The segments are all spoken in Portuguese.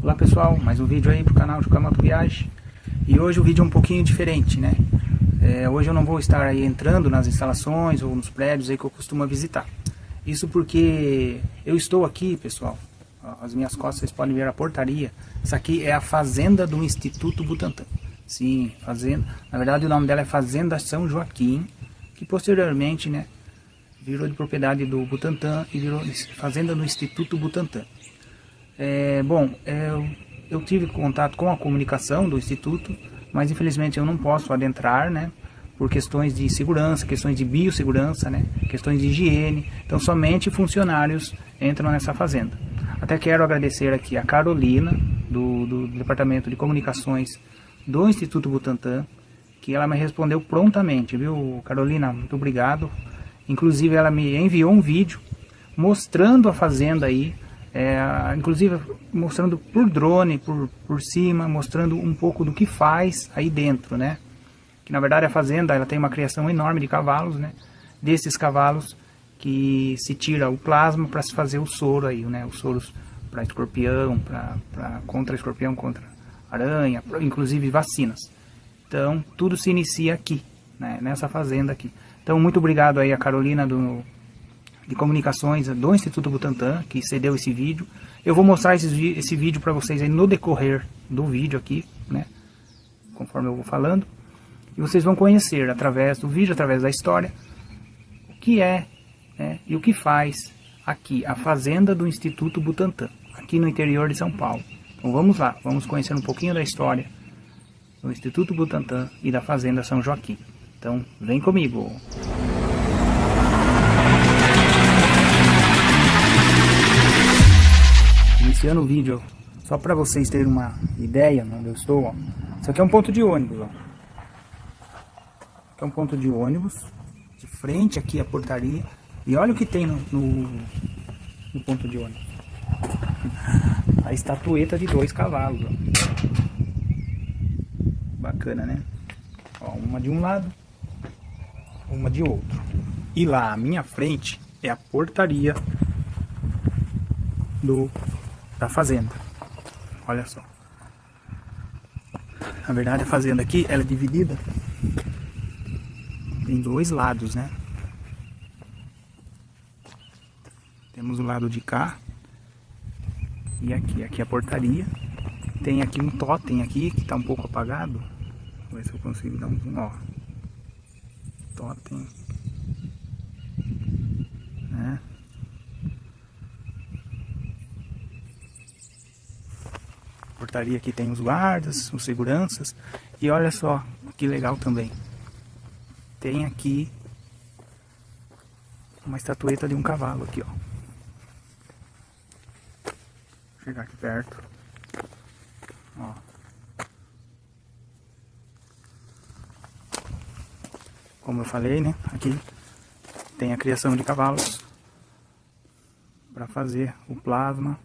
Olá pessoal, mais um vídeo aí pro canal Juca Moto Viagem. E hoje o vídeo é um pouquinho diferente, né? Hoje eu não vou estar aí entrando nas instalações ou nos prédios aí que eu costumo visitar. Isso porque eu estou aqui, pessoal, as minhas costas vocês podem ver a portaria. Isso aqui é a fazenda do Instituto Butantan. Sim, fazenda. Na verdade o nome dela é Fazenda São Joaquim, que posteriormente, né, virou de propriedade do Butantan e virou fazenda do Instituto Butantan. Eu tive contato com a comunicação do Instituto, mas infelizmente eu não posso adentrar, né, por questões de segurança, questões de biossegurança, né, questões de higiene. Então somente funcionários entram nessa fazenda. Até quero agradecer aqui a Carolina, do Departamento de Comunicações do Instituto Butantan, que ela me respondeu prontamente, viu, Carolina? Muito obrigado. Inclusive ela me enviou um vídeo mostrando a fazenda aí, inclusive mostrando por drone, por cima, mostrando um pouco do que faz aí dentro, né? Que na verdade a fazenda ela tem uma criação enorme de cavalos, né? Desses cavalos que se tira o plasma para se fazer o soro aí, né? Os soros para escorpião, contra escorpião, contra aranha, inclusive vacinas. Então tudo se inicia aqui, né? Nessa fazenda aqui. Então muito obrigado aí a Carolina de Comunicações do Instituto Butantan, que cedeu esse vídeo. Eu vou mostrar esse vídeo para vocês aí no decorrer do vídeo aqui, né? Conforme eu vou falando. E vocês vão conhecer através do vídeo, através da história, o que é, né, e o que faz aqui a fazenda do Instituto Butantan, aqui no interior de São Paulo. Então vamos lá, vamos conhecer um pouquinho da história do Instituto Butantan e da Fazenda São Joaquim. Então vem comigo! Iniciando o vídeo, só para vocês terem uma ideia onde eu estou, ó. Isso aqui é um ponto de ônibus, ó. Aqui é um ponto de ônibus, de frente aqui a portaria, e olha o que tem no ponto de ônibus. A estatueta de 2 cavalos, ó. Bacana, né? Ó, uma de um lado, uma de outro. E lá à minha frente é a portaria da fazenda. Olha só. Na verdade a fazenda aqui ela é dividida em 2 lados, né? Temos o lado de cá e aqui a portaria. Tem aqui um totem aqui que está um pouco apagado. Vou ver se eu consigo dar um zoom, ó. Totem, né? Portaria aqui tem os guardas, os seguranças. E olha só que legal também. Tem aqui uma estatueta de um cavalo aqui, ó. Vou chegar aqui perto. Ó. Como eu falei, né? Aqui tem a criação de cavalos para fazer o plasma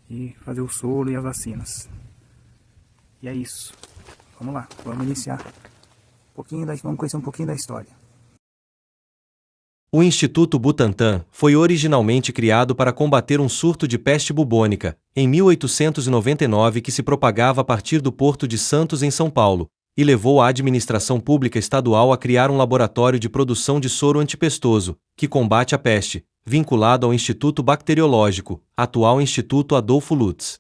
e fazer o soro e as vacinas. E é isso. Vamos lá, vamos iniciar vamos conhecer um pouquinho da história. O Instituto Butantan foi originalmente criado para combater um surto de peste bubônica, em 1899, que se propagava a partir do Porto de Santos, em São Paulo, e levou a administração pública estadual a criar um laboratório de produção de soro antipestoso, que combate a peste, vinculado ao Instituto Bacteriológico, atual Instituto Adolfo Lutz.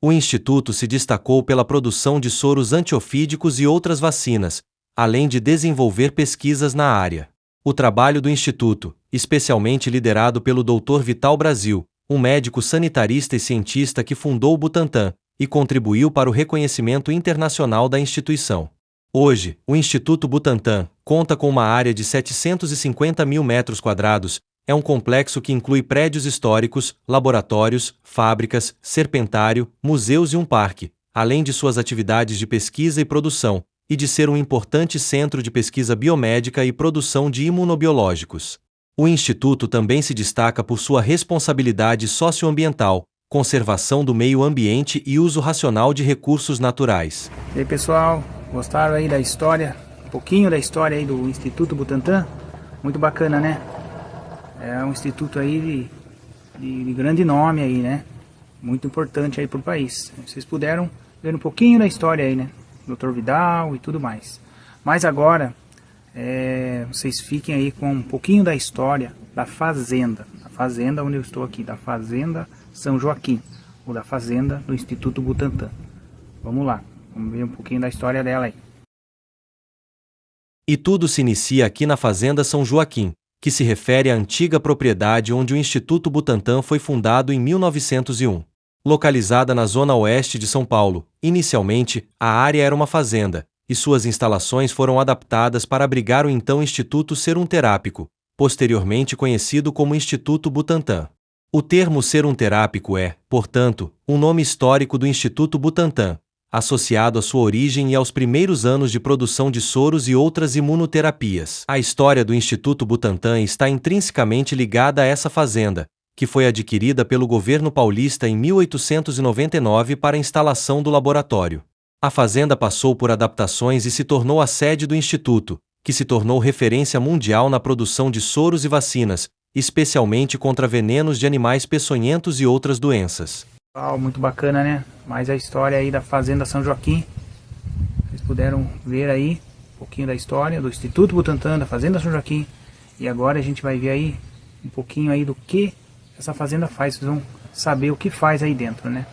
O Instituto se destacou pela produção de soros antiofídicos e outras vacinas, além de desenvolver pesquisas na área. O trabalho do Instituto, especialmente liderado pelo Dr. Vital Brasil, um médico sanitarista e cientista que fundou o Butantan, e contribuiu para o reconhecimento internacional da instituição. Hoje, o Instituto Butantan conta com uma área de 750 mil metros quadrados, é um complexo que inclui prédios históricos, laboratórios, fábricas, serpentário, museus e um parque, além de suas atividades de pesquisa e produção, e de ser um importante centro de pesquisa biomédica e produção de imunobiológicos. O Instituto também se destaca por sua responsabilidade socioambiental, conservação do meio ambiente e uso racional de recursos naturais. E aí pessoal, gostaram aí da história? Um pouquinho da história aí do Instituto Butantan? Muito bacana, né? É um instituto aí de grande nome aí, né? muito importante aí para o país. Vocês puderam ver um pouquinho da história aí, né? Dr. Vidal e tudo mais. Mas agora, vocês fiquem aí com um pouquinho da história da fazenda. A fazenda onde eu estou aqui, da Fazenda São Joaquim, ou da fazenda do Instituto Butantan. Vamos lá, vamos ver um pouquinho da história dela aí. E tudo se inicia aqui na Fazenda São Joaquim, que se refere à antiga propriedade onde o Instituto Butantan foi fundado em 1901. Localizada na zona oeste de São Paulo, inicialmente, a área era uma fazenda, e suas instalações foram adaptadas para abrigar o então Instituto Serum Terápico, posteriormente conhecido como Instituto Butantan. O termo Serum Terápico é, portanto, um nome histórico do Instituto Butantan, associado à sua origem e aos primeiros anos de produção de soros e outras imunoterapias. A história do Instituto Butantan está intrinsecamente ligada a essa fazenda, que foi adquirida pelo governo paulista em 1899 para a instalação do laboratório. A fazenda passou por adaptações e se tornou a sede do Instituto, que se tornou referência mundial na produção de soros e vacinas, especialmente contra venenos de animais peçonhentos e outras doenças. Muito bacana, né? Mais a história aí da Fazenda São Joaquim. Vocês puderam ver aí um pouquinho da história do Instituto Butantan, da Fazenda São Joaquim. E agora a gente vai ver aí um pouquinho aí do que essa fazenda faz. Vocês vão saber o que faz aí dentro, né?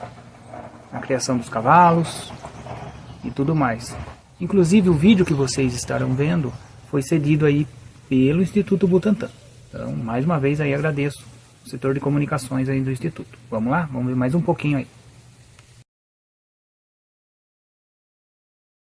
A criação dos cavalos e tudo mais. Inclusive o vídeo que vocês estarão vendo foi cedido aí pelo Instituto Butantan. Então, mais uma vez aí agradeço o setor de comunicações aí do Instituto. Vamos lá? Vamos ver mais um pouquinho aí.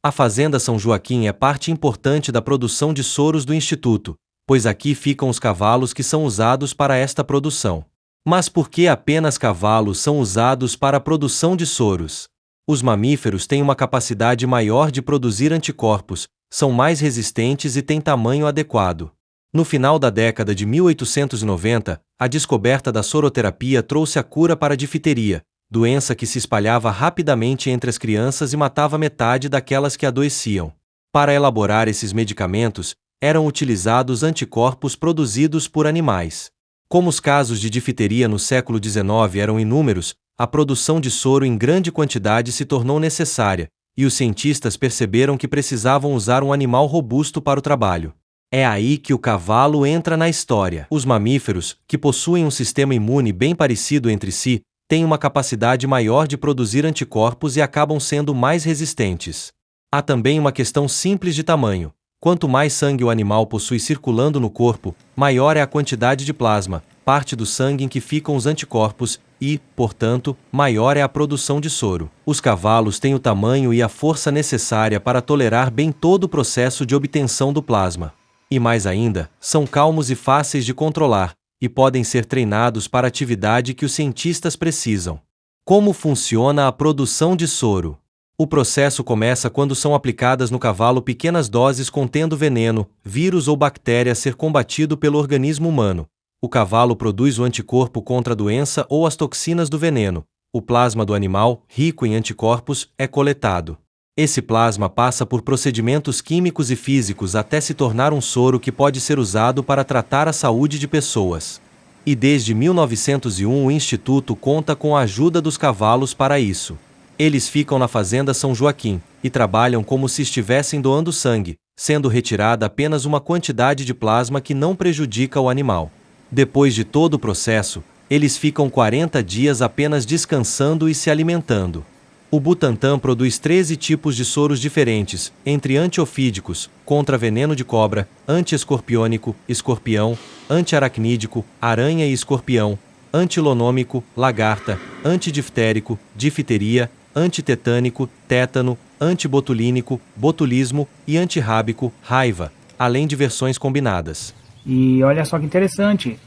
A Fazenda São Joaquim é parte importante da produção de soros do Instituto, pois aqui ficam os cavalos que são usados para esta produção. Mas por que apenas cavalos são usados para a produção de soros? Os mamíferos têm uma capacidade maior de produzir anticorpos, são mais resistentes e têm tamanho adequado. No final da década de 1890, a descoberta da soroterapia trouxe a cura para a difteria, doença que se espalhava rapidamente entre as crianças e matava metade daquelas que adoeciam. Para elaborar esses medicamentos, eram utilizados anticorpos produzidos por animais. Como os casos de difteria no século XIX eram inúmeros, a produção de soro em grande quantidade se tornou necessária, e os cientistas perceberam que precisavam usar um animal robusto para o trabalho. É aí que o cavalo entra na história. Os mamíferos, que possuem um sistema imune bem parecido entre si, têm uma capacidade maior de produzir anticorpos e acabam sendo mais resistentes. Há também uma questão simples de tamanho. Quanto mais sangue o animal possui circulando no corpo, maior é a quantidade de plasma, parte do sangue em que ficam os anticorpos, e, portanto, maior é a produção de soro. Os cavalos têm o tamanho e a força necessária para tolerar bem todo o processo de obtenção do plasma. E mais ainda, são calmos e fáceis de controlar, e podem ser treinados para a atividade que os cientistas precisam. Como funciona a produção de soro? O processo começa quando são aplicadas no cavalo pequenas doses contendo veneno, vírus ou bactéria a ser combatido pelo organismo humano. O cavalo produz o anticorpo contra a doença ou as toxinas do veneno. O plasma do animal, rico em anticorpos, é coletado. Esse plasma passa por procedimentos químicos e físicos até se tornar um soro que pode ser usado para tratar a saúde de pessoas. E desde 1901 o Instituto conta com a ajuda dos cavalos para isso. Eles ficam na Fazenda São Joaquim e trabalham como se estivessem doando sangue, sendo retirada apenas uma quantidade de plasma que não prejudica o animal. Depois de todo o processo, eles ficam 40 dias apenas descansando e se alimentando. O Butantan produz 13 tipos de soros diferentes, entre antiofídicos, contra veneno de cobra, antiescorpiônico, escorpião, antiaracnídico, aranha e escorpião, antilonômico, lagarta, antidiftérico, difteria, antitetânico, tétano, antibotulínico, botulismo e antirrábico, raiva, além de versões combinadas. E olha só que interessante,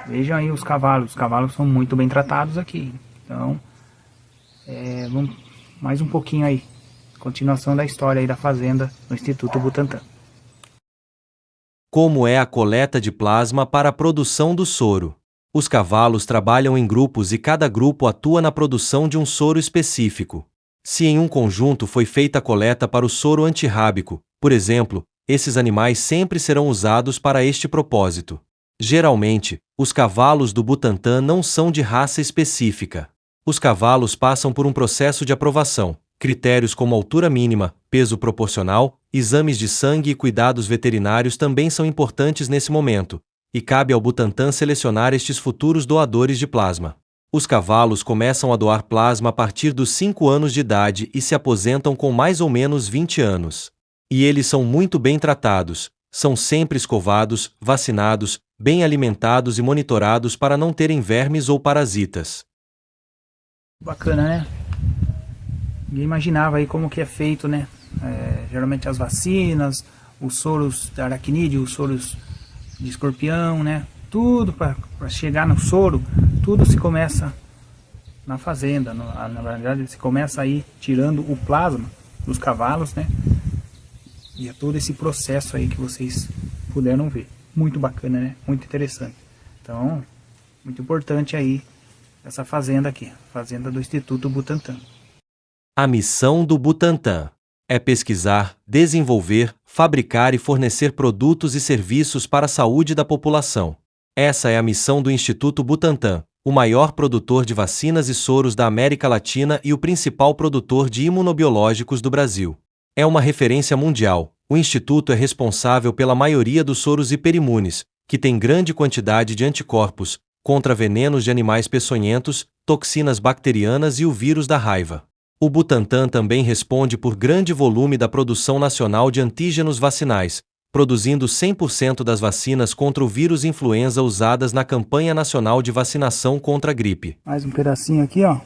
vejam aí os cavalos são muito bem tratados aqui. Então, vamos mais um pouquinho aí, continuação da história aí da fazenda no Instituto Butantan. Como é a coleta de plasma para a produção do soro? Os cavalos trabalham em grupos e cada grupo atua na produção de um soro específico. Se em um conjunto foi feita a coleta para o soro antirrábico, por exemplo, esses animais sempre serão usados para este propósito. Geralmente, os cavalos do Butantan não são de raça específica. Os cavalos passam por um processo de aprovação. Critérios como altura mínima, peso proporcional, exames de sangue e cuidados veterinários também são importantes nesse momento, e cabe ao Butantan selecionar estes futuros doadores de plasma. Os cavalos começam a doar plasma a partir dos 5 anos de idade e se aposentam com mais ou menos 20 anos. E eles são muito bem tratados, são sempre escovados, vacinados, bem alimentados e monitorados para não terem vermes ou parasitas. Bacana, né? Ninguém imaginava aí como que é feito, né? Geralmente as vacinas, os soros da aracnídeo, os soros de escorpião, né? Tudo para chegar no soro, tudo se começa na fazenda. Na verdade, se começa aí tirando o plasma dos cavalos, né? E é todo esse processo aí que vocês puderam ver. Muito bacana, né? Muito interessante. Então, muito importante aí essa fazenda aqui, fazenda do Instituto Butantan. A missão do Butantan é pesquisar, desenvolver, fabricar e fornecer produtos e serviços para a saúde da população. Essa é a missão do Instituto Butantan, o maior produtor de vacinas e soros da América Latina e o principal produtor de imunobiológicos do Brasil. É uma referência mundial. O Instituto é responsável pela maioria dos soros hiperimunes, que tem grande quantidade de anticorpos, contra venenos de animais peçonhentos, toxinas bacterianas e o vírus da raiva. O Butantan também responde por grande volume da produção nacional de antígenos vacinais, produzindo 100% das vacinas contra o vírus influenza usadas na campanha nacional de vacinação contra a gripe. Mais um pedacinho aqui, ó.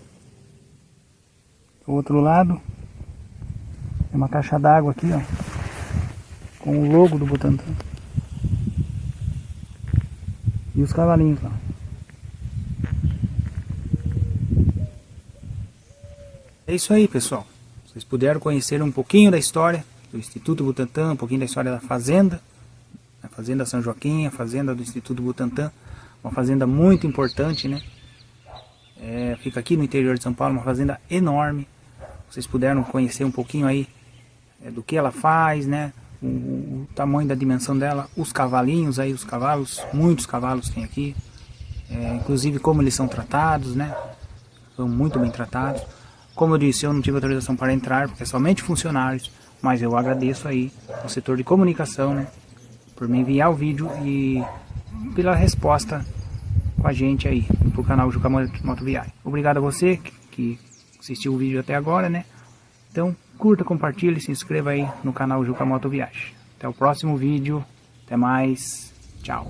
Do outro lado, tem uma caixa d'água aqui, ó, com o logo do Butantan. E os cavalinhos lá. É isso aí, pessoal. Vocês puderam conhecer um pouquinho da história do Instituto Butantan, um pouquinho da história da fazenda, a Fazenda São Joaquim, a fazenda do Instituto Butantan, uma fazenda muito importante, né? Fica aqui no interior de São Paulo, uma fazenda enorme. Vocês puderam conhecer um pouquinho aí do que ela faz, né? O tamanho da dimensão dela, os cavalinhos aí, os cavalos, muitos cavalos tem aqui, inclusive como eles são tratados, né? São muito bem tratados. Como eu disse, eu não tive autorização para entrar, porque é somente funcionários, mas eu agradeço aí ao setor de comunicação, né, por me enviar o vídeo e pela resposta com a gente aí, pro canal Juca Moto Viagem. Obrigado a você que assistiu o vídeo até agora, né? Então, curta, compartilhe, se inscreva aí no canal Juca Moto Viagem. Até o próximo vídeo, até mais, tchau.